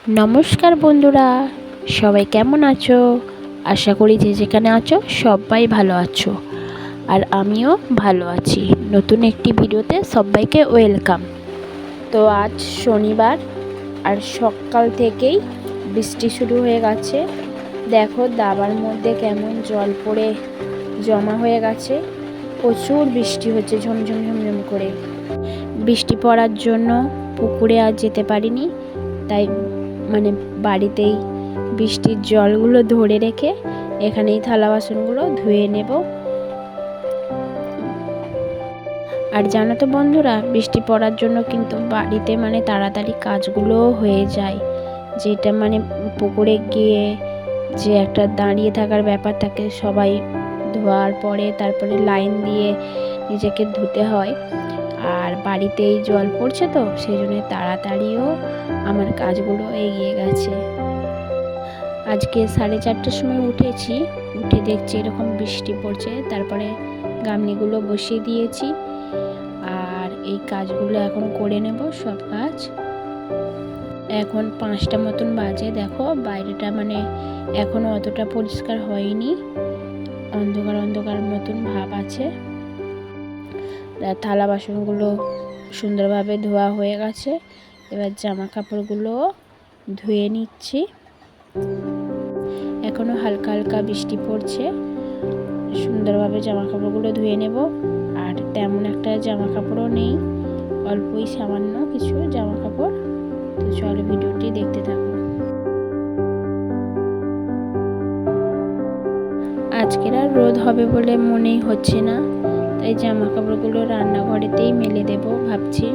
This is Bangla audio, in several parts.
নমস্কার বন্ধুরা, সবাই কেমন আছো? আশা করি যে যেখানে আছো সবাই ভালো আছো, আর আমিও ভালো আছি। নতুন একটি ভিডিওতে সবাইকে ওয়েলকাম। তো আজ শনিবার, আর সকাল থেকেই বৃষ্টি শুরু হয়ে গেছে। দেখো দাবার মধ্যে কেমন জল পড়ে জমা হয়ে গেছে। প্রচুর বৃষ্টি হচ্ছে, ঝমঝম ঝমঝম করে। বৃষ্টি পড়ার জন্য পুকুরে আর যেতে পারিনি, তাই বাড়িতেই বৃষ্টির জলগুলো ধরে রেখে এখানেই থালা বাসনগুলো ধুয়ে নেব। আর জানো তো বন্ধুরা, বৃষ্টি পড়ার জন্য কিন্তু বাড়িতে তাড়াতাড়ি কাজগুলো হয়ে যায়। যেটা পুকুরে গিয়ে যে একটা দাঁড়িয়ে থাকার ব্যাপার থাকে, সবাই ধোয়ার পরে তারপরে লাইন দিয়ে নিজেকে ধুতে হয়। আর বাড়িতেই জল পড়ছে, তো সেই জন্য তাড়াতাড়িও আমার কাজগুলো এগিয়ে গেছে। আজকে 4:30টার সময় উঠে দেখছি এরকম বৃষ্টি পড়ছে। তারপরে গামলিগুলো বসিয়ে দিয়েছি, আর এই কাজগুলো এখন করে নেব। সব কাজ এখন 5টা মতন বাজে। দেখো বাইরেটা এখনো অতটা পরিষ্কার হয়নি, অন্ধকার অন্ধকার মতন ভাব আছে। থালা বাসনগুলো সুন্দরভাবে ধোয়া হয়ে গেছে। এবার জামা কাপড়গুলো ধুয়ে নিচ্ছি। এখনো হালকা হালকা বৃষ্টি পড়ছে, সুন্দরভাবে জামা কাপড়গুলো ধুয়ে নেব। আর তেমন একটা জামা কাপড়ও নেই, অল্পই সামান্য কিছু জামা কাপড়। তো চলো ভিডিওটি দেখতে থাকো। আজকের আর রোদ হবে বলে মনেই হচ্ছে না, তাই জামা কাপড়গুলো রান্নাঘরেতেই মেলে দেব ভাবছি।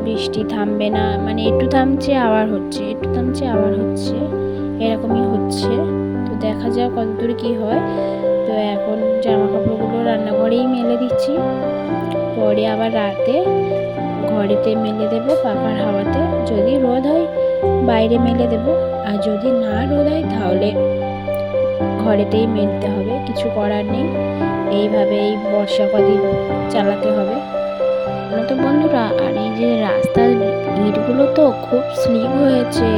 বৃষ্টি থামবে না, একটু থামছে আবার হচ্ছে, একটু থামছে আবার হচ্ছে, এরকমই হচ্ছে। তো দেখা যাক কতদূর কি হয়। তো এখন জামা কাপড়গুলো রান্নাঘরেই মেলে দিচ্ছি, পরে আবার রাতে ঘরেতে মেলে দেব পাখার হাওয়াতে। যদি রোদ হয় বাইরে মেলে দেব, আর যদি না রোদ হয় তাহলে ঘরেতেই মেলতে হবে, কিছু করার নেই। এইভাবে এই বর্ষা কদিন চালাতে হবে তো বন্ধুরা। আর এই যে রাস্তার ইটগুলো তো খুব স্লিপ হয়েছে,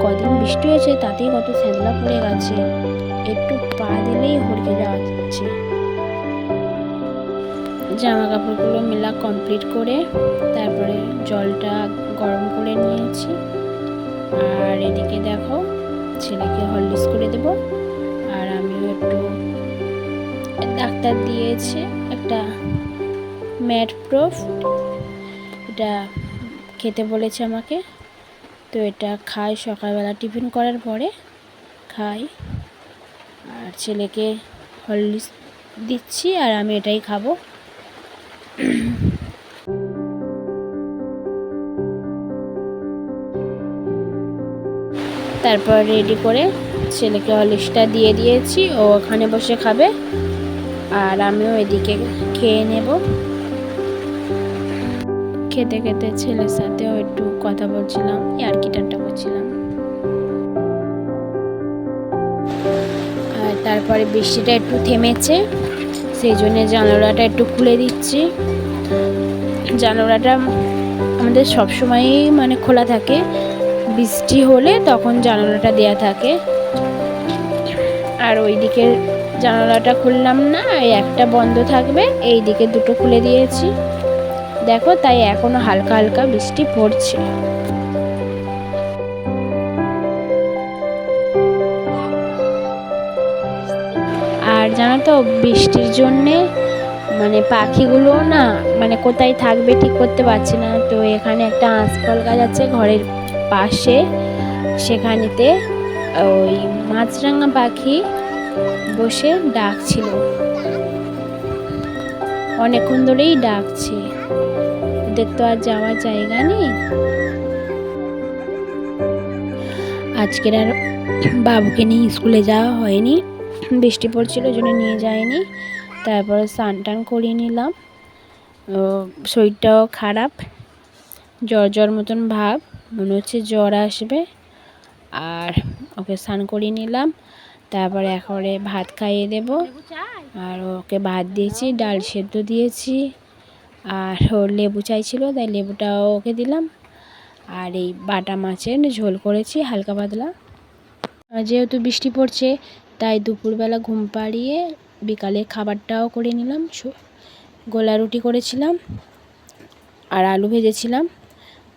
কদিন বৃষ্টি হয়েছে তাতেই কত শ্যাওলা পড়ে গেছে, একটু পা দিলেই হড়কে যাওয়া যাচ্ছে। জামা কাপড়গুলো মেলা কমপ্লিট করে তারপরে জলটা গরম করে নিয়েছি। আর এদিকে দেখো ছেলেকে হরলিক্স করে দেব, আর আমিও একটু, ডাক্তার দিয়েছে একটা ম্যাডপ্রোফ, এটা খেতে বলেছে আমাকে। তো এটা খাই, সকালবেলা টিফিন করার পরে খাই। আর ছেলেকে হরলিক্স দিচ্ছি, আর আমি এটাই খাবো। তারপর রেডি করে ছেলেকে হরলিক্সটা দিয়ে দিয়েছি, ও ওখানে বসে খাবে, আর আমিও এদিকে খেয়ে নেব। খেতে খেতে ছেলের সাথেও একটু কথা বলছিলাম, ইয়ার্কি ঠাট্টা করছিলাম। আর তারপরে বৃষ্টিটা একটু থেমেছে, সেই জন্য জানালাটা একটু খুলে দিচ্ছি। জানালাটা আমাদের সবসময়ই খোলা থাকে, বৃষ্টি হলে তখন জানালাটা দেয়া থাকে। আর ওই দিকের জানালাটা খুললাম না, একটা বন্ধ থাকবে, এই দিকে দুটো খুলে দিয়েছি। দেখো তাই এখনো হালকা হালকা বৃষ্টি পড়ছে। আর জানো তো বৃষ্টির জন্যে পাখিগুলো না কোথায় থাকবে ঠিক করতে পারছি না। তো এখানে একটা আঁশফল গাছ আছে ঘরের পাশে, সেখানেতে ওই মাছরাঙা পাখি বসে ডাকছিল, অনেকক্ষণ ধরেই ডাকছে। ওদের তো আর যাওয়ার জায়গা নেই। আজকের আর বাবুকে নিয়ে স্কুলে যাওয়া হয়নি, বৃষ্টি পড়ছিল ওই জন্য নিয়ে যায়নি। তারপরে স্নান টান করিয়ে নিলাম, শরীরটাও খারাপ, জ্বর জ্বর মতন ভাব, মনে হচ্ছে জ্বর আসবে। আর ওকে স্নান করিয়ে নিলাম, তারপরে একেবারে ভাত খাইয়ে দেব। আর ওকে ভাত দিয়েছি, ডাল সেদ্ধ দিয়েছি, আর ওর লেবু চাইছিল তাই লেবুটাও ওকে দিলাম। আর এই বাটা মাছের ঝোল করেছি হালকা পাতলা। যেহেতু বৃষ্টি পড়ছে তাই দুপুরবেলা ঘুম পাড়িয়ে বিকালে খাবারটাও করে নিলাম। গোলা রুটি করেছিলাম আর আলু ভেজেছিলাম।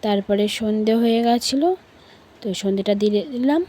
তারপরে সন্ধে হয়ে গেছিলো, তো সন্ধেটা দিয়ে দিলাম।